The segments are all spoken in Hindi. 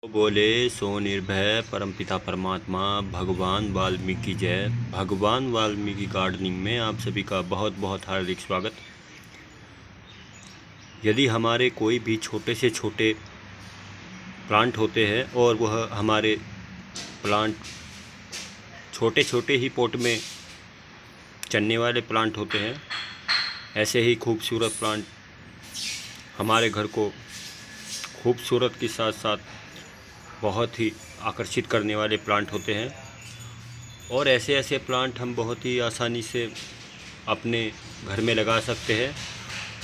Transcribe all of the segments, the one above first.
बोले सो निर्भय परमपिता परमात्मा भगवान वाल्मीकि जय। भगवान वाल्मीकि गार्डनिंग में आप सभी का बहुत बहुत हार्दिक स्वागत। यदि हमारे कोई भी छोटे से छोटे प्लांट होते हैं और वह हमारे प्लांट छोटे छोटे ही पॉट में चलने वाले प्लांट होते हैं, ऐसे ही खूबसूरत प्लांट हमारे घर को खूबसूरत के साथ साथ बहुत ही आकर्षित करने वाले प्लांट होते हैं। और ऐसे ऐसे प्लांट हम बहुत ही आसानी से अपने घर में लगा सकते हैं।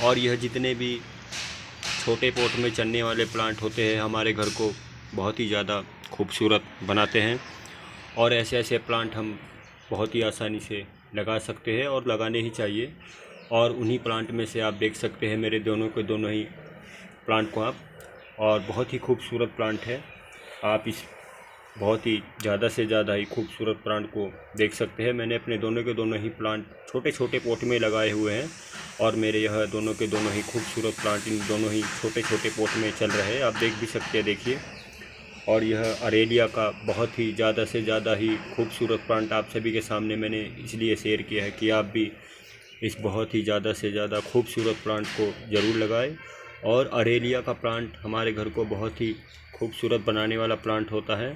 और यह जितने भी छोटे पॉट में चलने वाले प्लांट होते हैं हमारे घर को बहुत ही ज़्यादा खूबसूरत बनाते हैं। और ऐसे ऐसे प्लांट हम बहुत ही आसानी से लगा सकते हैं और लगाने ही चाहिए। और उन्हीं प्लांट में से आप देख सकते हैं मेरे दोनों के दोनों ही प्लांट को आप, और बहुत ही खूबसूरत प्लांट है। आप इस बहुत ही ज़्यादा से ज़्यादा ही खूबसूरत प्लांट को देख सकते हैं। मैंने अपने दोनों के दोनों ही प्लांट छोटे छोटे पॉट में लगाए हुए हैं और मेरे यह दोनों के दोनों ही खूबसूरत प्लांट इन दोनों ही छोटे छोटे पॉट में चल रहे हैं, आप देख भी सकते हैं, देखिए। और यह अरेलिया का बहुत ही ज़्यादा से ज़्यादा ही खूबसूरत प्लांट आप सभी के सामने मैंने इसलिए शेयर किया है कि आप भी इस बहुत ही ज़्यादा से ज़्यादा खूबसूरत प्लांट को ज़रूर लगाएं। और अरेलिया का प्लांट हमारे घर को बहुत ही खूबसूरत बनाने वाला प्लांट होता है।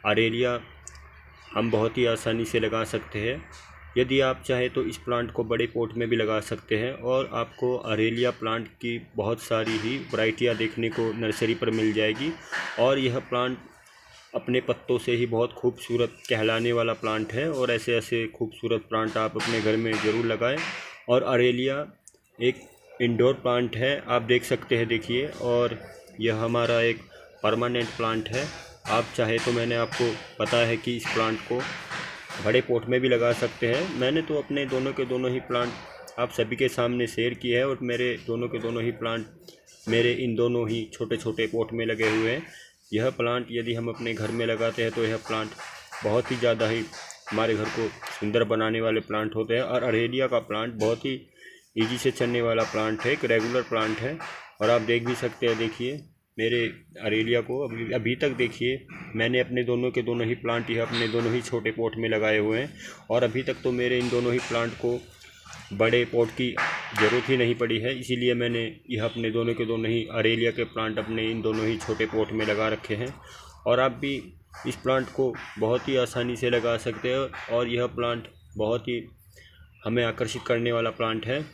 अरेलिया हम बहुत ही आसानी से लगा सकते हैं। यदि आप चाहें तो इस प्लांट को बड़े पॉट में भी लगा सकते हैं और आपको अरेलिया प्लांट की बहुत सारी ही वैरायटियां देखने को नर्सरी पर मिल जाएगी। और यह प्लांट अपने पत्तों से ही बहुत खूबसूरत कहलाने वाला प्लांट है। और ऐसे ऐसे खूबसूरत प्लांट आप अपने घर में ज़रूर लगाएं। और अरेलिया एक इंडोर प्लांट है, आप देख सकते हैं, देखिए। और यह हमारा एक परमानेंट प्लांट है। आप चाहे तो मैंने आपको पता है कि इस प्लांट को बड़े पॉट में भी लगा सकते हैं। मैंने तो अपने दोनों के दोनों ही प्लांट आप सभी के सामने शेयर किए हैं और मेरे दोनों के दोनों ही प्लांट मेरे इन दोनों ही छोटे छोटे पॉट में लगे हुए हैं। यह प्लांट यदि हम अपने घर में लगाते हैं तो यह प्लांट बहुत ही ज़्यादा ही हमारे घर को सुंदर बनाने वाले प्लांट होते हैं। और अरेलिया का प्लांट बहुत ही ईजी से चलने वाला प्लांट है, एक रेगुलर प्लांट है। और आप देख भी सकते हैं, देखिए मेरे अरेलिया को अभी तक देखिए मैंने अपने दोनों के दोनों ही प्लांट यह अपने दोनों ही छोटे पॉट में लगाए हुए हैं। और अभी तक तो मेरे इन दोनों ही प्लांट को बड़े पॉट की ज़रूरत ही नहीं पड़ी है, इसीलिए मैंने यह अपने दोनों के दोनों ही अरेलिया के प्लांट अपने इन दोनों ही छोटे पॉट में लगा रखे हैं। और आप भी इस प्लांट को बहुत ही आसानी से लगा सकते हैं। और यह प्लांट बहुत ही हमें आकर्षित करने वाला प्लांट है।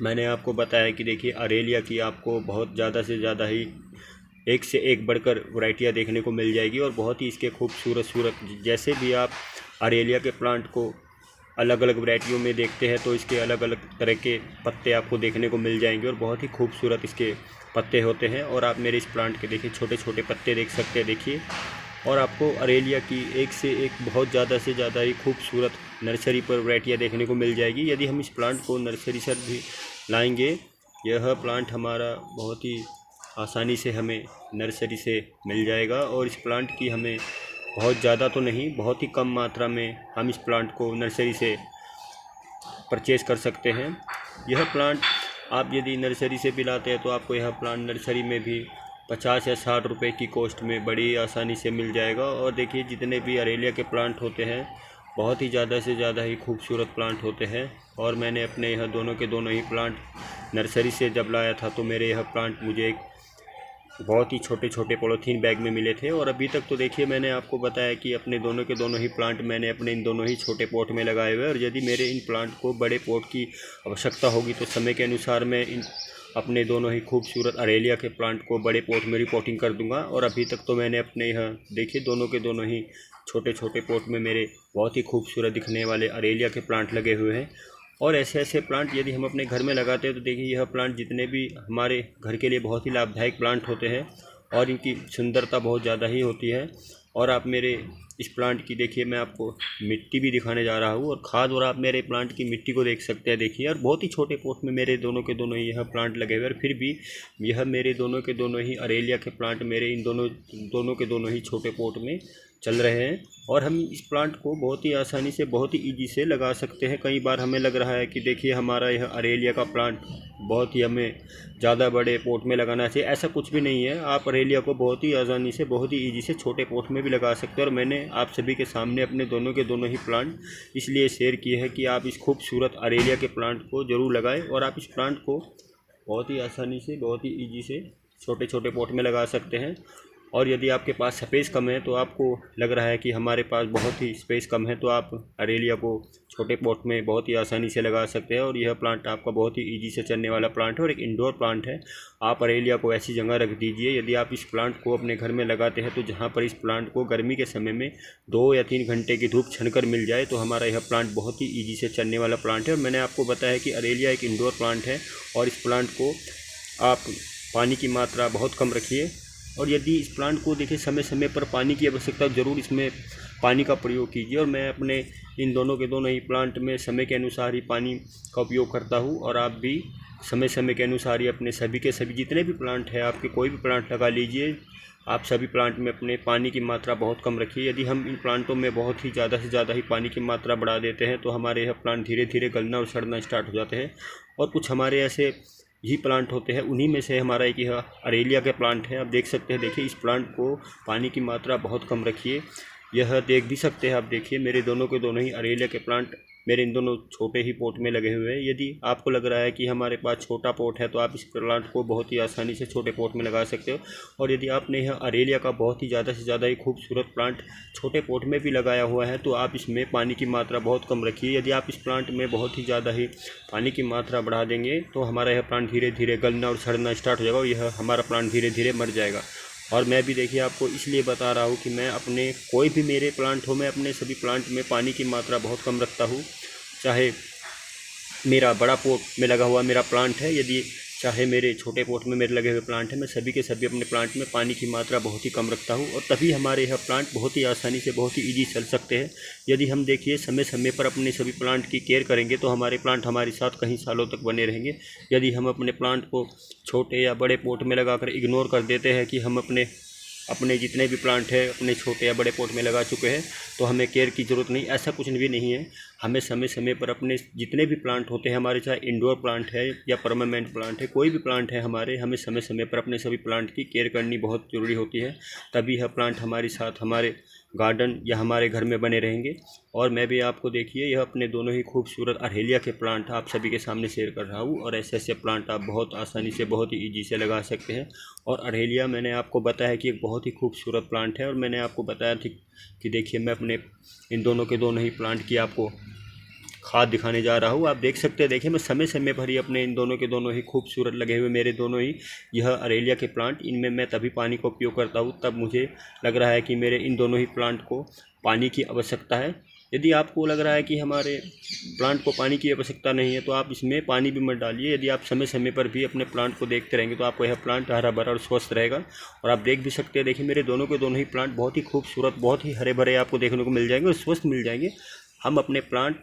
मैंने आपको बताया कि देखिए अरेलिया की आपको बहुत ज़्यादा से ज़्यादा ही एक से एक बढ़कर वैरायटियाँ देखने को मिल जाएगी। और बहुत ही इसके खूबसूरत जैसे भी आप अरेलिया के प्लांट को अलग अलग वैरायटियों में देखते हैं तो इसके अलग अलग तरह के पत्ते आपको देखने को मिल जाएंगे और बहुत ही खूबसूरत इसके पत्ते होते हैं। और आप मेरे इस प्लांट के देखिए छोटे छोटे पत्ते देख सकते हैं, देखिए। और आपको अरेलिया की एक से एक बहुत ज़्यादा से ज़्यादा ही खूबसूरत नर्सरी पर वैरायटियाँ देखने को मिल जाएगी यदि हम इस प्लांट को नर्सरी से भी लाएंगे। यह प्लांट हमारा बहुत ही आसानी से हमें नर्सरी से मिल जाएगा। और इस प्लांट की हमें बहुत ज़्यादा तो नहीं, बहुत ही कम मात्रा में हम इस प्लांट को नर्सरी से परचेज़ कर सकते हैं। यह प्लांट आप यदि नर्सरी से भी लाते हैं तो आपको यह प्लांट नर्सरी में भी 50 या 60 रुपए की कॉस्ट में बड़ी आसानी से मिल जाएगा। और देखिए जितने भी अरेलिया के प्लांट होते हैं बहुत ही ज़्यादा से ज़्यादा ही खूबसूरत प्लांट होते हैं। और मैंने अपने यह दोनों के दोनों ही प्लांट नर्सरी से जब लाया था तो मेरे यह प्लांट मुझे एक बहुत ही छोटे छोटे पॉलीथीन बैग में मिले थे। और अभी तक तो देखिए मैंने आपको बताया कि अपने दोनों के दोनों ही प्लांट मैंने अपने इन दोनों ही छोटे पॉट में लगाए हुए हैं। और यदि मेरे इन प्लांट को बड़े पॉट की आवश्यकता होगी तो समय के अनुसार मैं इन अपने दोनों ही खूबसूरत अरेलिया के प्लांट को बड़े पॉट में रिपोर्टिंग कर दूंगा। और अभी तक तो मैंने अपने यहाँ देखिए दोनों के दोनों ही छोटे छोटे पॉट में मेरे बहुत ही खूबसूरत दिखने वाले अरेलिया के प्लांट लगे हुए हैं। और ऐसे ऐसे प्लांट यदि हम अपने घर में लगाते हैं तो देखिए यह प्लांट जितने भी हमारे घर के लिए बहुत ही लाभदायक प्लांट होते हैं और इनकी सुंदरता बहुत ज़्यादा ही होती है। और आप मेरे इस प्लांट की देखिए मैं आपको मिट्टी भी दिखाने जा रहा हूँ और खाद, और आप मेरे प्लांट की मिट्टी को देख सकते हैं, देखिए। और बहुत ही छोटे पॉट में मेरे दोनों के दोनों ही यह प्लांट लगे हुए हैं। फिर भी यह मेरे दोनों के दोनों ही अरेलिया के प्लांट मेरे इन दोनों के दोनों ही छोटे पॉट में चल रहे हैं और हम इस प्लांट को बहुत ही आसानी से, बहुत ही ईजी से लगा सकते हैं। कई बार हमें लग रहा है कि देखिए हमारा यह अरेलिया का प्लांट बहुत ही हमें ज़्यादा बड़े पॉट में लगाना चाहिए, ऐसा कुछ भी नहीं है। आप अरेलिया को बहुत ही आसानी से, बहुत ही ईजी से छोटे पॉट में भी लगा सकते हैं। और मैंने आप सभी के सामने अपने दोनों के दोनों ही प्लांट इसलिए शेयर किए हैं कि आप इस खूबसूरत अरेलिया के प्लांट को ज़रूर लगाएँ और आप इस प्लांट को बहुत ही आसानी से, बहुत ही ईजी से छोटे छोटे पॉट में लगा सकते हैं। और यदि आपके पास स्पेस कम है, तो आपको लग रहा है कि हमारे पास बहुत ही स्पेस कम है, तो आप अरेलिया को छोटे पॉट में बहुत ही आसानी से लगा सकते हैं। और यह प्लांट आपका बहुत ही ईजी से चलने वाला प्लांट है और एक इंडोर प्लांट है। आप अरेलिया को ऐसी जगह रख दीजिए, यदि आप इस प्लांट को अपने घर में लगाते हैं तो जहाँ पर इस प्लांट को गर्मी के समय में 2 या 3 घंटे की धूप छनकर मिल जाए, तो हमारा यह प्लांट बहुत ही ईजी से चलने वाला प्लांट है। और मैंने आपको बताया कि अरेलिया एक इंडोर प्लांट है और इस प्लांट को आप पानी की मात्रा बहुत कम रखिए। और यदि इस प्लांट को देखिए समय समय पर पानी की आवश्यकता, ज़रूर इसमें पानी का प्रयोग कीजिए। और मैं अपने इन दोनों के दोनों ही प्लांट में समय के अनुसार ही पानी का उपयोग करता हूँ। और आप भी समय समय के अनुसार ही अपने सभी के सभी जितने भी प्लांट है, आपके कोई भी प्लांट लगा लीजिए, आप सभी प्लांट में अपने पानी की मात्रा बहुत कम रखिए। यदि हम इन प्लांटों में बहुत ही ज़्यादा से ज़्यादा ही पानी की मात्रा बढ़ा देते हैं, तो हमारे यह प्लांट धीरे धीरे गलना और सड़ना स्टार्ट हो जाते हैं। और कुछ हमारे ऐसे ही प्लांट होते हैं, उन्हीं में से हमारा एक यह अरेलिया के प्लांट है। आप देख सकते हैं, देखिए इस प्लांट को पानी की मात्रा बहुत कम रखिए। यह देख भी सकते हैं आप, देखिए मेरे दोनों के दोनों ही अरेलिया के प्लांट मेरे इन दोनों छोटे ही पॉट में लगे हुए हैं। यदि आपको लग रहा है कि हमारे पास छोटा पॉट है, तो आप इस प्लांट को बहुत ही आसानी से छोटे पॉट में लगा सकते हो। और यदि आपने यह अरेलिया का बहुत ही ज़्यादा से ज़्यादा ही खूबसूरत प्लांट छोटे पॉट में भी लगाया हुआ है, तो आप इसमें पानी की मात्रा बहुत कम रखिए। यदि आप इस प्लांट में बहुत ही ज़्यादा ही पानी की मात्रा बढ़ा देंगे, तो हमारा यह प्लांट धीरे धीरे गलना और सड़ना स्टार्ट हो जाएगा और यह हमारा प्लांट धीरे धीरे मर जाएगा। और मैं भी देखिए आपको इसलिए बता रहा हूँ कि मैं अपने कोई भी मेरे प्लांट हो, मैं अपने सभी प्लांट में पानी की मात्रा बहुत कम रखता हूँ। चाहे मेरा बड़ा पॉट में लगा हुआ मेरा प्लांट है, यदि चाहे मेरे छोटे पॉट में मेरे लगे हुए प्लांट हैं, मैं सभी के सभी अपने प्लांट में पानी की मात्रा बहुत ही कम रखता हूँ। और तभी हमारे यह प्लांट बहुत ही आसानी से, बहुत ही ईजी चल सकते हैं। यदि हम देखिए समय समय पर अपने सभी प्लांट की केयर करेंगे, तो हमारे प्लांट हमारे साथ कई सालों तक बने रहेंगे। यदि हम अपने प्लांट को छोटे या बड़े पॉट में लगाकर इग्नोर कर देते हैं कि हम अपने जितने भी प्लांट है अपने छोटे या बड़े पॉट में लगा चुके हैं, तो हमें केयर की ज़रूरत नहीं, ऐसा कुछ भी नहीं है। हमें समय समय पर अपने जितने भी प्लांट होते हैं हमारे, चाहे इंडोर प्लांट है या परमानेंट प्लांट है, कोई भी प्लांट है हमारे, हमें समय समय पर अपने सभी प्लांट की केयर करनी बहुत ज़रूरी होती है। तभी यह प्लांट हमारे साथ हमारे गार्डन या हमारे घर में बने रहेंगे। और मैं भी आपको देखिए यह अपने दोनों ही खूबसूरत अरेलिया के प्लांट आप सभी के सामने शेयर कर रहा हूँ। और ऐसे ऐसे प्लांट आप बहुत आसानी से, बहुत ही ईजी से लगा सकते हैं। और अरेलिया मैंने आपको बताया कि एक बहुत ही खूबसूरत प्लांट है। और मैंने आपको बताया था कि देखिए मैं अपने इन दोनों के दोनों ही प्लांट की आपको खाद दिखाने जा रहा हूँ। आप देख सकते हैं, देखिए मैं समय समय पर ही अपने इन दोनों के दोनों ही खूबसूरत लगे हुए मेरे दोनों ही यह अरेलिया के प्लांट, इनमें मैं तभी पानी का उपयोग करता हूँ तब मुझे लग रहा है कि मेरे इन दोनों ही प्लांट को पानी की आवश्यकता है। यदि आपको लग रहा है कि हमारे प्लांट को पानी की आवश्यकता नहीं है, तो आप इसमें पानी भी मत डालिए। यदि आप समय समय पर भी अपने प्लांट को देखते रहेंगे, तो आपको यह प्लांट हरा भरा और स्वस्थ रहेगा। और आप देख भी सकते हैं, देखिए मेरे दोनों के दोनों ही प्लांट बहुत ही खूबसूरत, बहुत ही हरे भरे आपको देखने को मिल जाएंगे और स्वस्थ मिल जाएंगे। हम अपने प्लांट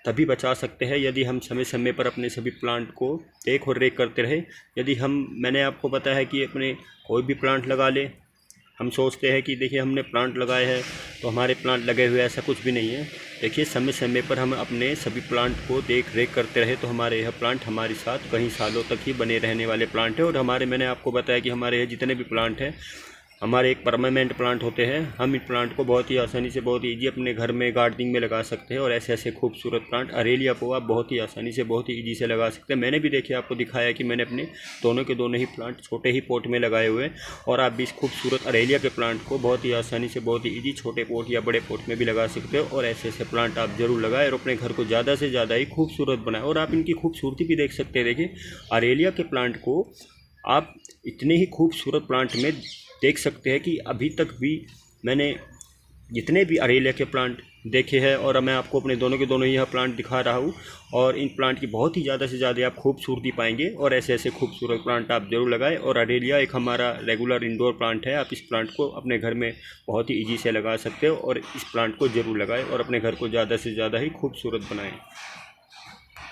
तभी बचा सकते हैं यदि हम समय समय पर अपने सभी प्लांट को देख और रेख करते रहे। यदि मैंने आपको बताया है कि अपने कोई भी प्लांट लगा ले, हम सोचते हैं कि देखिए हमने प्लांट लगाए हैं तो हमारे प्लांट लगे हुए, ऐसा कुछ भी नहीं है। देखिए समय समय पर हम अपने सभी प्लांट को देख रेख करते रहे, तो हमारे यह प्लांट हमारे साथ कई सालों तक ही बने रहने वाले प्लांट है। और मैंने आपको बताया कि हमारे यह जितने भी प्लांट हैं हमारे एक परमानेंट प्लांट होते हैं। हम इन प्लांट को बहुत ही आसानी से, बहुत ईजी अपने घर में गार्डनिंग में लगा सकते हैं। और ऐसे ऐसे खूबसूरत प्लांट अरेलिया को आप बहुत ही आसानी से, बहुत ही ईजी से लगा सकते हैं। मैंने भी देखिए आपको दिखाया कि मैंने अपने दोनों के दोनों ही प्लांट छोटे ही पॉट में लगाए हुए हैं। और आप भी इस खूबसूरत अरेलिया के प्लांट को बहुत ही आसानी से, बहुत ही ईजी छोटे पॉट या बड़े पॉट में भी लगा सकते हो। और ऐसे ऐसे प्लांट आप जरूर लगाएं और अपने घर को ज़्यादा से ज़्यादा ही खूबसूरत बनाएं। और आप इनकी खूबसूरती भी देख सकते हैं। देखिए अरेलिया के प्लांट को आप इतने ही खूबसूरत प्लांट में देख सकते हैं कि अभी तक भी मैंने जितने भी अरेलिया के प्लांट देखे हैं, और मैं आपको अपने दोनों के दोनों ही यह प्लांट दिखा रहा हूँ। और इन प्लांट की बहुत ही ज़्यादा से ज़्यादा आप खूबसूरती पाएंगे। और ऐसे ऐसे खूबसूरत प्लांट आप जरूर लगाएं। और अरेलिया एक हमारा रेगुलर इंडोर प्लांट है। आप इस प्लांट को अपने घर में बहुत ही ईजी से लगा सकते हो और इस प्लांट को ज़रूर लगाएं और अपने घर को ज़्यादा से ज़्यादा ही खूबसूरत बनाएं।